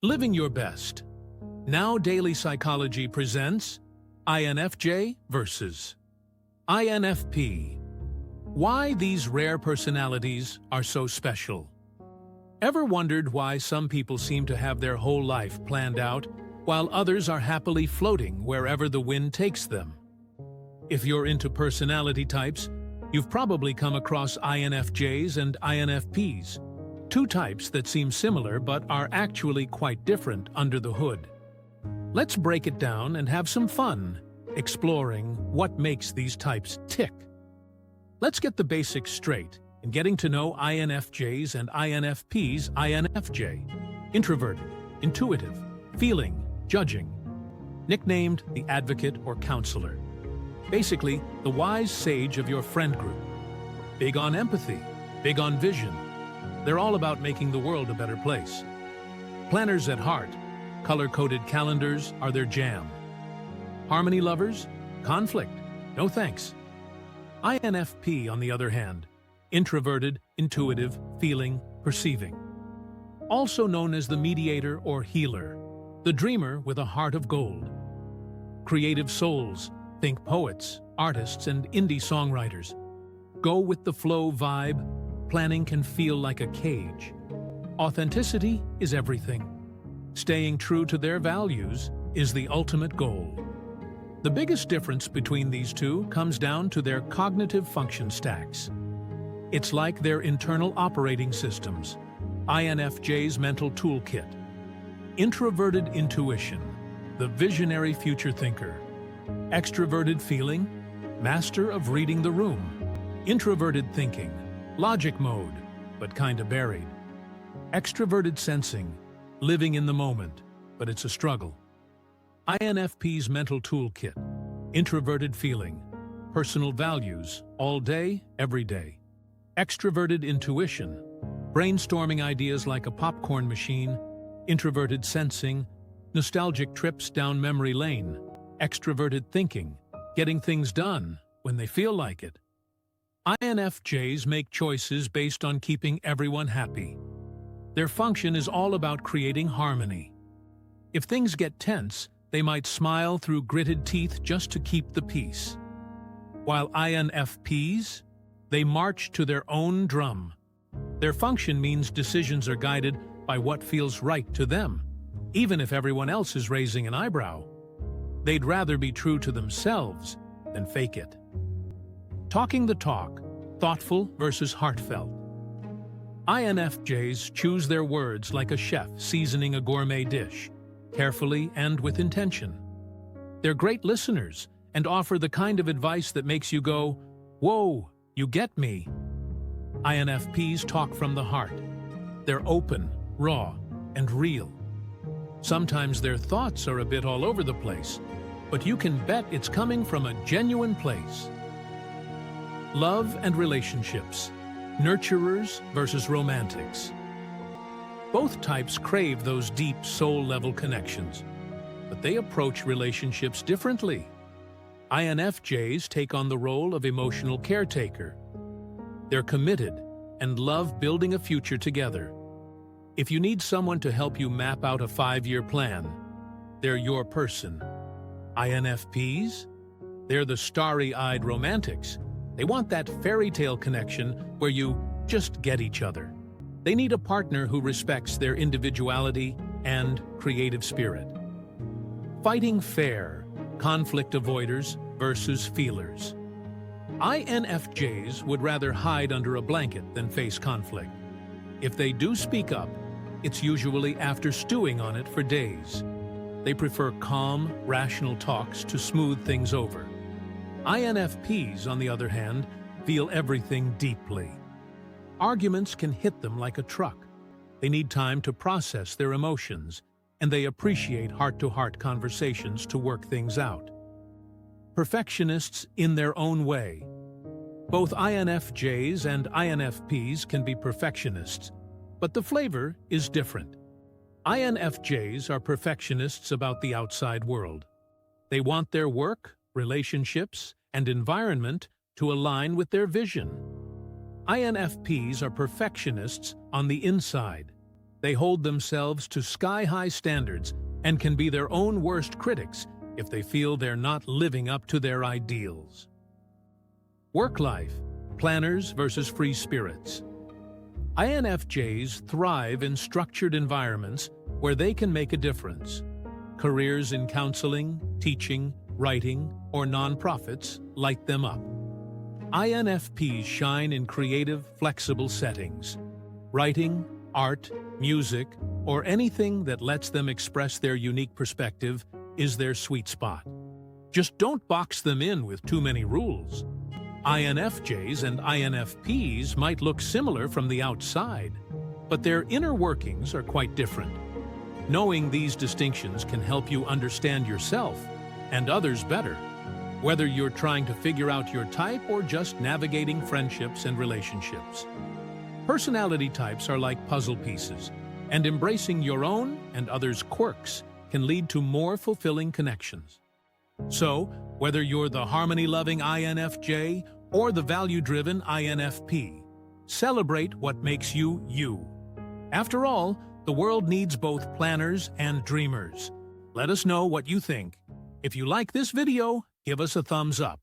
Living Your Best. Now Daily Psychology presents INFJ versus INFP. Why these rare personalities are so special. Ever wondered why some people seem to have their whole life planned out, while others are happily floating wherever the wind takes them? If you're into personality types, you've probably come across INFJs and INFPs, two types that seem similar but are actually quite different under the hood. Let's break it down and have some fun, exploring what makes these types tick. Let's get the basics straight in getting to know INFJs and INFPs. INFJ, introverted, intuitive, feeling, judging. Nicknamed the advocate or counselor. Basically, the wise sage of your friend group. Big on empathy, big on vision. They're all about making the world a better place. Planners at heart, color-coded calendars are their jam. Harmony lovers, conflict, no thanks. INFP, on the other hand, introverted, intuitive, feeling, perceiving. Also known as the mediator or healer, the dreamer with a heart of gold. Creative souls, think poets, artists, and indie songwriters. Go with the flow vibe, planning can feel like a cage. Authenticity is everything. Staying true to their values is the ultimate goal. The biggest difference between these two comes down to their cognitive function stacks. It's like their internal operating systems. INFJ's mental toolkit. Introverted intuition, the visionary future thinker. Extroverted feeling, master of reading the room. Introverted thinking, logic mode, but kinda buried. Extroverted sensing, living in the moment, but it's a struggle. INFP's mental toolkit, introverted feeling, personal values, all day, every day. Extroverted intuition, brainstorming ideas like a popcorn machine. Introverted sensing, nostalgic trips down memory lane. Extroverted thinking, getting things done when they feel like it. INFJs make choices based on keeping everyone happy. Their function is all about creating harmony. If things get tense, they might smile through gritted teeth just to keep the peace. While INFPs, they march to their own drum. Their function means decisions are guided by what feels right to them, even if everyone else is raising an eyebrow. They'd rather be true to themselves than fake it. Talking the talk, thoughtful versus heartfelt. INFJs choose their words like a chef seasoning a gourmet dish, carefully and with intention. They're great listeners and offer the kind of advice that makes you go, "Whoa, you get me." INFPs talk from the heart. They're open, raw, and real. Sometimes their thoughts are a bit all over the place, but you can bet it's coming from a genuine place. Love and relationships. Nurturers versus romantics. Both types crave those deep soul-level connections, but they approach relationships differently. INFJs take on the role of emotional caretaker. They're committed and love building a future together. If you need someone to help you map out a 5-year plan, they're your person. INFPs? They're the starry-eyed romantics. They want that fairy tale connection where you just get each other. They need a partner who respects their individuality and creative spirit. Fighting fair, conflict avoiders versus feelers. INFJs would rather hide under a blanket than face conflict. If they do speak up, it's usually after stewing on it for days. They prefer calm, rational talks to smooth things over. INFPs, on the other hand, feel everything deeply. Arguments can hit them like a truck. They need time to process their emotions, and they appreciate heart-to-heart conversations to work things out. Perfectionists in their own way. Both INFJs and INFPs can be perfectionists, but the flavor is different. INFJs are perfectionists about the outside world. They want their work, relationships, and environment to align with their vision. INFPs are perfectionists on the inside. they hold themselves to sky-high standards and can be their own worst critics if they feel they're not living up to their ideals. Work life, planners versus free spirits. INFJs thrive in structured environments where they can make a difference. Careers in counseling, teaching, writing, or nonprofits light them up. INFPs shine in creative, flexible settings. Writing, art, music, or anything that lets them express their unique perspective is their sweet spot. Just don't box them in with too many rules. INFJs and INFPs might look similar from the outside, but their inner workings are quite different. Knowing these distinctions can help you understand yourself and others better, whether you're trying to figure out your type or just navigating friendships and relationships. Personality types are like puzzle pieces, and embracing your own and others' quirks can lead to more fulfilling connections. So, whether you're the harmony-loving INFJ or the value-driven INFP, celebrate what makes you you. After all, the world needs both planners and dreamers. Let us know what you think. If you like this video, give us a thumbs up.